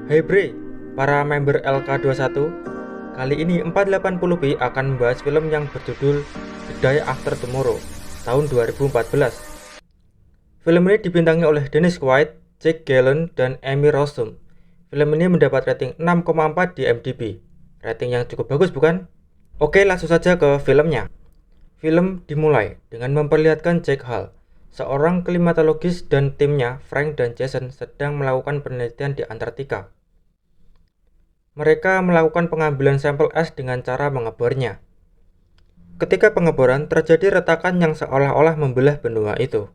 Hey Bre, para member LK21, kali ini 480p akan membahas film yang berjudul The Day After Tomorrow tahun 2014. Film ini dibintangi oleh Dennis Quaid, Jake Gyllenhaal, dan Emmy Rossum. Film ini mendapat rating 6,4 di IMDb. Rating yang cukup bagus bukan? Oke, langsung saja ke filmnya. Film dimulai dengan memperlihatkan Jack Hall, seorang klimatologis, dan timnya Frank dan Jason sedang melakukan penelitian di Antartika. Mereka melakukan pengambilan sampel es dengan cara mengebornya. Ketika pengeboran, terjadi retakan yang seolah-olah membelah benua itu.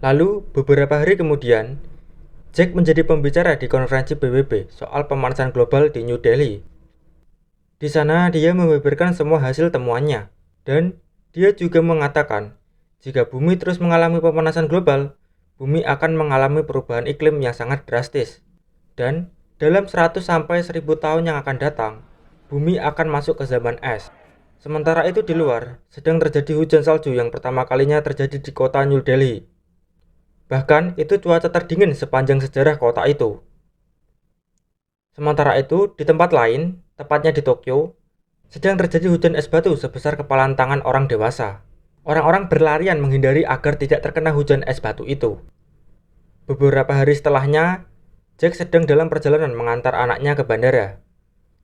Lalu, beberapa hari kemudian, Jack menjadi pembicara di konferensi PBB soal pemanasan global di New Delhi. Di sana, dia membeberkan semua hasil temuannya, dan dia juga mengatakan, jika bumi terus mengalami pemanasan global, bumi akan mengalami perubahan iklim yang sangat drastis. Dan dalam 100-1000 tahun yang akan datang, bumi akan masuk ke zaman es. Sementara itu di luar, sedang terjadi hujan salju yang pertama kalinya terjadi di kota New Delhi. Bahkan, itu cuaca terdingin sepanjang sejarah kota itu. Sementara itu, di tempat lain, tepatnya di Tokyo, sedang terjadi hujan es batu sebesar kepalan tangan orang dewasa. Orang-orang berlarian menghindari agar tidak terkena hujan es batu itu. Beberapa hari setelahnya, Jack sedang dalam perjalanan mengantar anaknya ke bandara.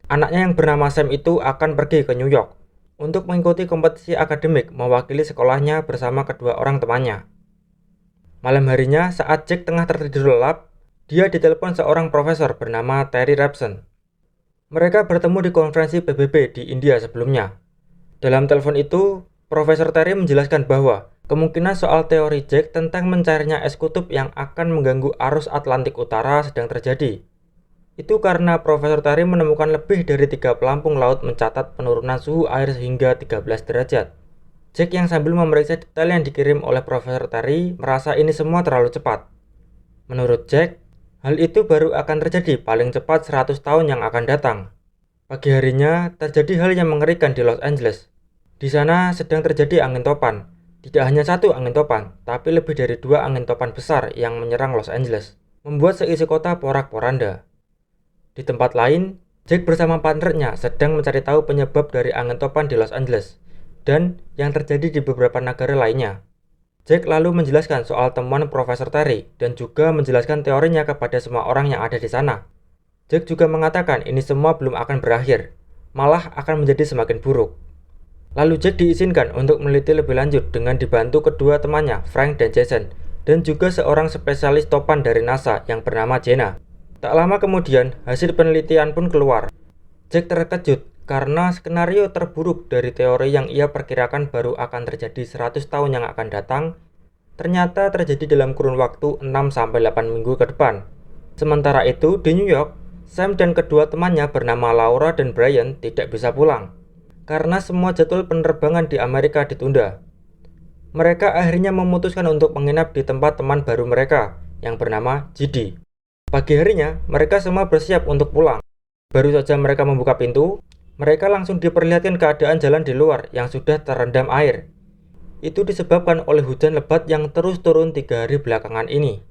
Anaknya yang bernama Sam itu akan pergi ke New York untuk mengikuti kompetisi akademik mewakili sekolahnya bersama kedua orang temannya. Malam harinya, saat Jack tengah tertidur lelap, dia ditelepon seorang profesor bernama Terry Rapson. Mereka bertemu di konferensi PBB di India sebelumnya. Dalam telepon itu, Profesor Terry menjelaskan bahwa kemungkinan soal teori Jack tentang mencairnya es kutub yang akan mengganggu arus Atlantik Utara sedang terjadi. Itu karena Profesor Terry menemukan lebih dari 3 pelampung laut mencatat penurunan suhu air hingga 13 derajat. Jack yang sambil memeriksa detail yang dikirim oleh Profesor Terry merasa ini semua terlalu cepat. Menurut Jack, hal itu baru akan terjadi paling cepat 100 tahun yang akan datang. Pagi harinya, terjadi hal yang mengerikan di Los Angeles. Di sana sedang terjadi angin topan. Tidak hanya satu angin topan, tapi lebih dari 2 angin topan besar yang menyerang Los Angeles, membuat seisi kota porak-poranda. Di tempat lain, Jack bersama partnernya sedang mencari tahu penyebab dari angin topan di Los Angeles dan yang terjadi di beberapa negara lainnya. Jack lalu menjelaskan soal temuan Profesor Terry dan juga menjelaskan teorinya kepada semua orang yang ada di sana. Jack juga mengatakan ini semua belum akan berakhir, malah akan menjadi semakin buruk. Lalu Jack diizinkan untuk meneliti lebih lanjut dengan dibantu kedua temannya, Frank dan Jason, dan juga seorang spesialis topan dari NASA yang bernama Jenna. Tak lama kemudian, hasil penelitian pun keluar. Jack terkejut karena skenario terburuk dari teori yang ia perkirakan baru akan terjadi 100 tahun yang akan datang, ternyata terjadi dalam kurun waktu 6-8 minggu ke depan. Sementara itu, di New York, Sam dan kedua temannya bernama Laura dan Brian tidak bisa pulang karena semua jadwal penerbangan di Amerika ditunda. Mereka akhirnya memutuskan untuk menginap di tempat teman baru mereka yang bernama GD. Pagi harinya, mereka semua bersiap untuk pulang. Baru saja mereka membuka pintu, mereka langsung diperlihatkan keadaan jalan di luar yang sudah terendam air. Itu disebabkan oleh hujan lebat yang terus turun 3 hari belakangan ini.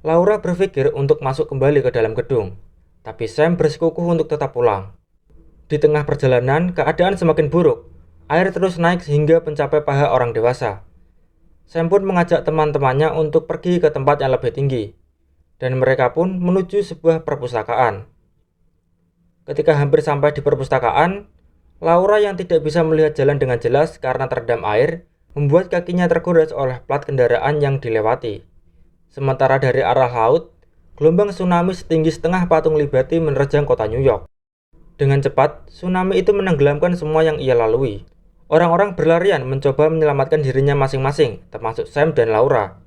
Laura berpikir untuk masuk kembali ke dalam gedung, tapi Sam bersikukuh untuk tetap pulang. Di tengah perjalanan, keadaan semakin buruk. Air terus naik sehingga mencapai paha orang dewasa. Sam pun mengajak teman-temannya untuk pergi ke tempat yang lebih tinggi, dan mereka pun menuju sebuah perpustakaan. Ketika hampir sampai di perpustakaan, Laura yang tidak bisa melihat jalan dengan jelas karena terendam air, membuat kakinya tergores oleh plat kendaraan yang dilewati. Sementara dari arah laut, gelombang tsunami setinggi setengah patung Liberty menerjang kota New York. Dengan cepat, tsunami itu menenggelamkan semua yang ia lalui. Orang-orang berlarian mencoba menyelamatkan dirinya masing-masing, termasuk Sam dan Laura,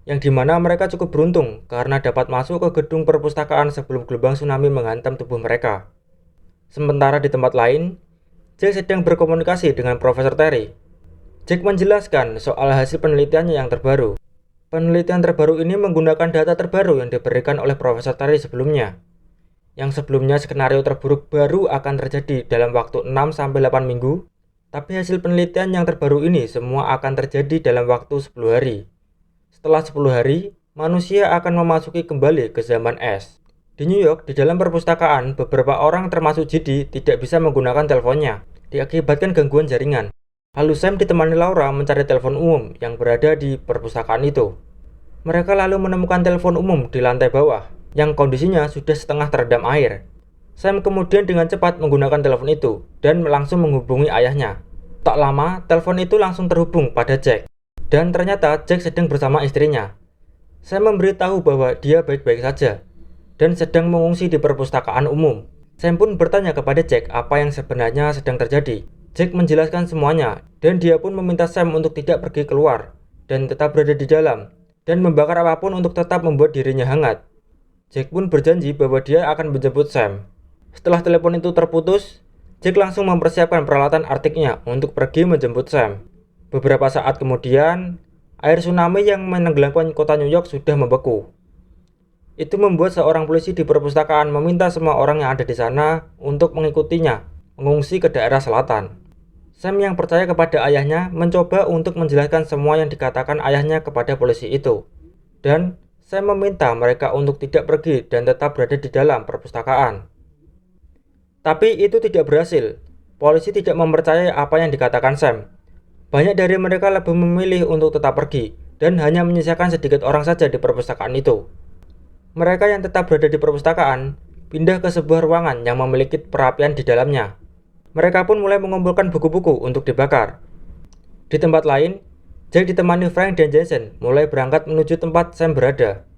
yang dimana mereka cukup beruntung karena dapat masuk ke gedung perpustakaan sebelum gelombang tsunami menghantam tubuh mereka. Sementara di tempat lain, Jack sedang berkomunikasi dengan Profesor Terry. Jack menjelaskan soal hasil penelitiannya yang terbaru. Penelitian terbaru ini menggunakan data terbaru yang diberikan oleh Profesor Terry sebelumnya. Yang sebelumnya skenario terburuk baru akan terjadi dalam waktu 6-8 minggu, tapi hasil penelitian yang terbaru ini semua akan terjadi dalam waktu 10 hari. Setelah 10 hari, manusia akan memasuki kembali ke zaman es. Di New York, di dalam perpustakaan, beberapa orang termasuk JD tidak bisa menggunakan teleponnya, diakibatkan gangguan jaringan. Lalu Sam ditemani Laura mencari telepon umum yang berada di perpustakaan itu. Mereka lalu menemukan telepon umum di lantai bawah, yang kondisinya sudah setengah terendam air. Sam kemudian dengan cepat menggunakan telepon itu, dan langsung menghubungi ayahnya. Tak lama, telepon itu langsung terhubung pada Jack. Dan ternyata Jack sedang bersama istrinya. Sam memberitahu bahwa dia baik-baik saja, dan sedang mengungsi di perpustakaan umum. Sam pun bertanya kepada Jack apa yang sebenarnya sedang terjadi. Jack menjelaskan semuanya, dan dia pun meminta Sam untuk tidak pergi keluar, dan tetap berada di dalam, dan membakar apapun untuk tetap membuat dirinya hangat. Jack pun berjanji bahwa dia akan menjemput Sam. Setelah telepon itu terputus, Jack langsung mempersiapkan peralatan Arctic-nya untuk pergi menjemput Sam. Beberapa saat kemudian, air tsunami yang menenggelamkan kota New York sudah membeku. Itu membuat seorang polisi di perpustakaan meminta semua orang yang ada di sana untuk mengikutinya, mengungsi ke daerah selatan. Sam yang percaya kepada ayahnya mencoba untuk menjelaskan semua yang dikatakan ayahnya kepada polisi itu. Dan Sam meminta mereka untuk tidak pergi dan tetap berada di dalam perpustakaan. Tapi itu tidak berhasil. Polisi tidak mempercayai apa yang dikatakan Sam. Banyak dari mereka lebih memilih untuk tetap pergi dan hanya menyisakan sedikit orang saja di perpustakaan itu. Mereka yang tetap berada di perpustakaan pindah ke sebuah ruangan yang memiliki perapian di dalamnya. Mereka pun mulai mengumpulkan buku-buku untuk dibakar. Di tempat lain, Jack ditemani Frank dan Jason mulai berangkat menuju tempat Sam berada.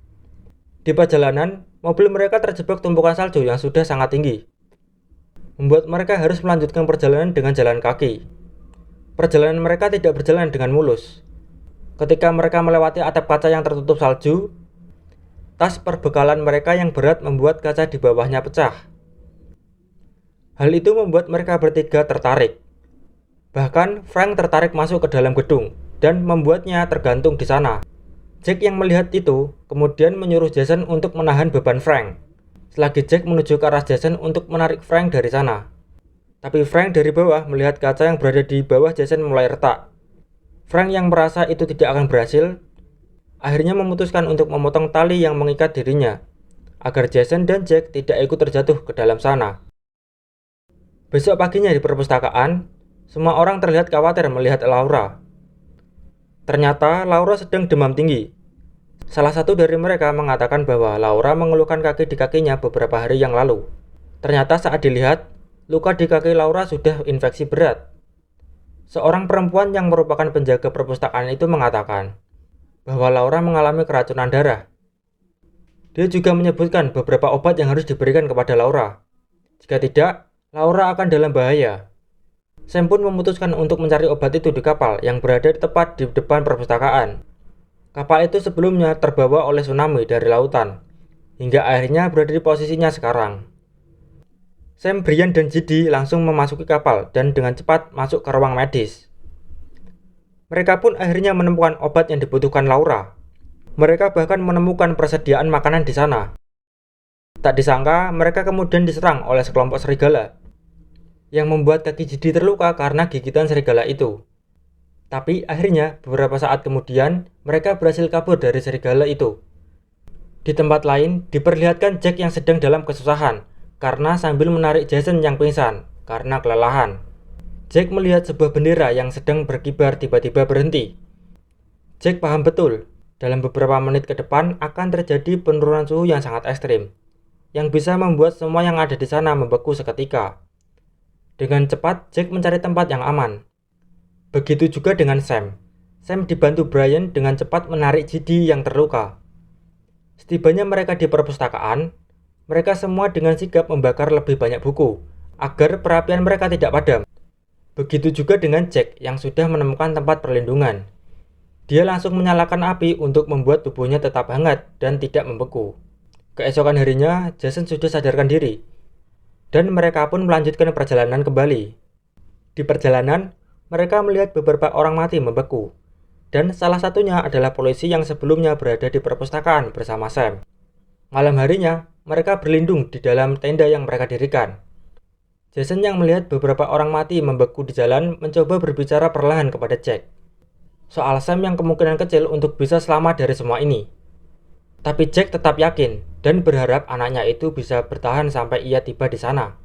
Di perjalanan, mobil mereka terjebak tumpukan salju yang sudah sangat tinggi, membuat mereka harus melanjutkan perjalanan dengan jalan kaki. Perjalanan mereka tidak berjalan dengan mulus. Ketika mereka melewati atap kaca yang tertutup salju, tas perbekalan mereka yang berat membuat kaca di bawahnya pecah. Hal itu membuat mereka bertiga tertarik. Bahkan Frank tertarik masuk ke dalam gedung dan membuatnya tergantung di sana. Jack yang melihat itu kemudian menyuruh Jason untuk menahan beban Frank. Selagi Jack menuju ke arah Jason untuk menarik Frank dari sana. Tapi Frank dari bawah melihat kaca yang berada di bawah Jason mulai retak. Frank yang merasa itu tidak akan berhasil, akhirnya memutuskan untuk memotong tali yang mengikat dirinya, agar Jason dan Jack tidak ikut terjatuh ke dalam sana. Besok paginya di perpustakaan, semua orang terlihat khawatir melihat Laura. Ternyata Laura sedang demam tinggi. Salah satu dari mereka mengatakan bahwa Laura mengeluhkan kaki di kakinya beberapa hari yang lalu. Ternyata saat dilihat, luka di kaki Laura sudah infeksi berat. Seorang perempuan yang merupakan penjaga perpustakaan itu mengatakan bahwa Laura mengalami keracunan darah. Dia juga menyebutkan beberapa obat yang harus diberikan kepada Laura. Jika tidak, Laura akan dalam bahaya. Sam pun memutuskan untuk mencari obat itu di kapal yang berada tepat di depan perpustakaan. Kapal itu sebelumnya terbawa oleh tsunami dari lautan, hingga akhirnya berada di posisinya sekarang. Sam, Brian, dan JD langsung memasuki kapal dan dengan cepat masuk ke ruang medis. Mereka pun akhirnya menemukan obat yang dibutuhkan Laura. Mereka bahkan menemukan persediaan makanan di sana. Tak disangka, mereka kemudian diserang oleh sekelompok serigala, yang membuat kaki JD terluka karena gigitan serigala itu. Tapi akhirnya, beberapa saat kemudian, mereka berhasil kabur dari serigala itu. Di tempat lain, diperlihatkan Jack yang sedang dalam kesusahan, karena sambil menarik Jason yang pingsan karena kelelahan. Jack melihat sebuah bendera yang sedang berkibar tiba-tiba berhenti. Jack paham betul, dalam beberapa menit ke depan akan terjadi penurunan suhu yang sangat ekstrim, yang bisa membuat semua yang ada di sana membeku seketika. Dengan cepat, Jack mencari tempat yang aman. Begitu juga dengan Sam. Sam dibantu Brian dengan cepat menarik JD yang terluka. Setibanya mereka di perpustakaan, mereka semua dengan sigap membakar lebih banyak buku, agar perapian mereka tidak padam. Begitu juga dengan Jack yang sudah menemukan tempat perlindungan. Dia langsung menyalakan api untuk membuat tubuhnya tetap hangat dan tidak membeku. Keesokan harinya, Jason sudah sadarkan diri, dan mereka pun melanjutkan perjalanan kembali. Di perjalanan, mereka melihat beberapa orang mati membeku, dan salah satunya adalah polisi yang sebelumnya berada di perpustakaan bersama Sam. Malam harinya, mereka berlindung di dalam tenda yang mereka dirikan. Jason yang melihat beberapa orang mati membeku di jalan mencoba berbicara perlahan kepada Jack soal Sam yang kemungkinan kecil untuk bisa selamat dari semua ini. Tapi Jack tetap yakin dan berharap anaknya itu bisa bertahan sampai ia tiba di sana.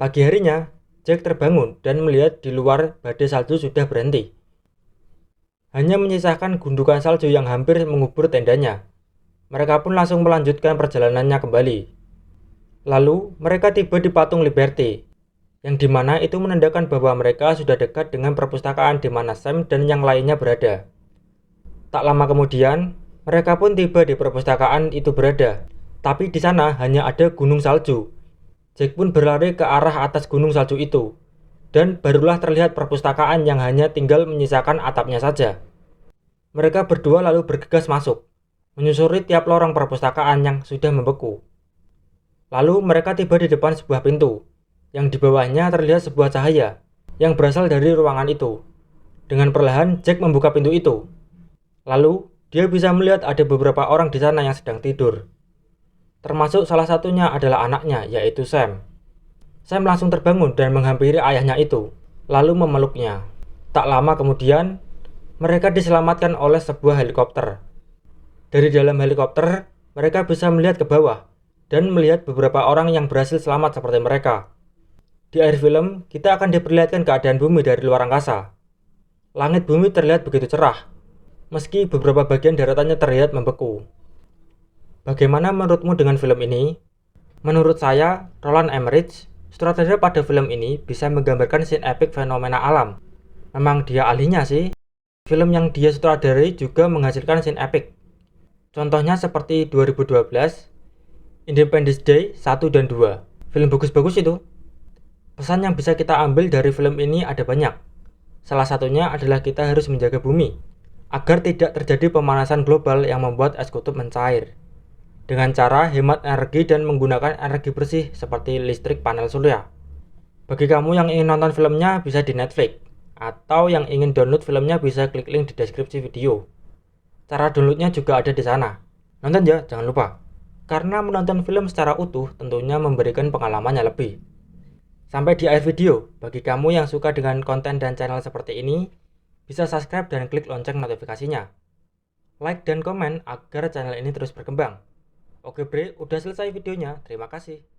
Pagi harinya, Jack terbangun dan melihat di luar badai salju sudah berhenti. Hanya menyisakan gundukan salju yang hampir mengubur tendanya. Mereka pun langsung melanjutkan perjalanannya kembali. Lalu, mereka tiba di patung Liberty, yang dimana itu menandakan bahwa mereka sudah dekat dengan perpustakaan di mana Sam dan yang lainnya berada. Tak lama kemudian, mereka pun tiba di perpustakaan itu berada, tapi di sana hanya ada gunung salju. Jack pun berlari ke arah atas gunung salju itu, dan barulah terlihat perpustakaan yang hanya tinggal menyisakan atapnya saja. Mereka berdua lalu bergegas masuk, menyusuri tiap lorong perpustakaan yang sudah membeku. Lalu mereka tiba di depan sebuah pintu, yang di bawahnya terlihat sebuah cahaya yang berasal dari ruangan itu. Dengan perlahan, Jack membuka pintu itu. Lalu, dia bisa melihat ada beberapa orang di sana yang sedang tidur. Termasuk salah satunya adalah anaknya, yaitu Sam. Sam langsung terbangun dan menghampiri ayahnya itu, lalu memeluknya. Tak lama kemudian, mereka diselamatkan oleh sebuah helikopter. Dari dalam helikopter, mereka bisa melihat ke bawah dan melihat beberapa orang yang berhasil selamat seperti mereka. Di akhir film, kita akan diperlihatkan keadaan bumi dari luar angkasa. Langit bumi terlihat begitu cerah, meski beberapa bagian daratannya terlihat membeku. Bagaimana menurutmu dengan film ini? Menurut saya, Roland Emmerich, sutradara pada film ini, bisa menggambarkan scene epic fenomena alam. Memang dia ahlinya sih. Film yang dia sutradarai juga menghasilkan scene epic. Contohnya seperti 2012, Independence Day 1 dan 2. Film bagus-bagus itu. Pesan yang bisa kita ambil dari film ini ada banyak. Salah satunya adalah kita harus menjaga bumi, agar tidak terjadi pemanasan global yang membuat es kutub mencair. Dengan cara hemat energi dan menggunakan energi bersih seperti listrik panel surya. Bagi kamu yang ingin nonton filmnya bisa di Netflix, atau yang ingin download filmnya bisa klik link di deskripsi video. Cara downloadnya juga ada di sana. Nonton ya, jangan lupa. Karena menonton film secara utuh tentunya memberikan pengalaman yang lebih. Sampai di akhir video, bagi kamu yang suka dengan konten dan channel seperti ini, bisa subscribe dan klik lonceng notifikasinya. Like dan komen agar channel ini terus berkembang. Oke bre, udah selesai videonya. Terima kasih.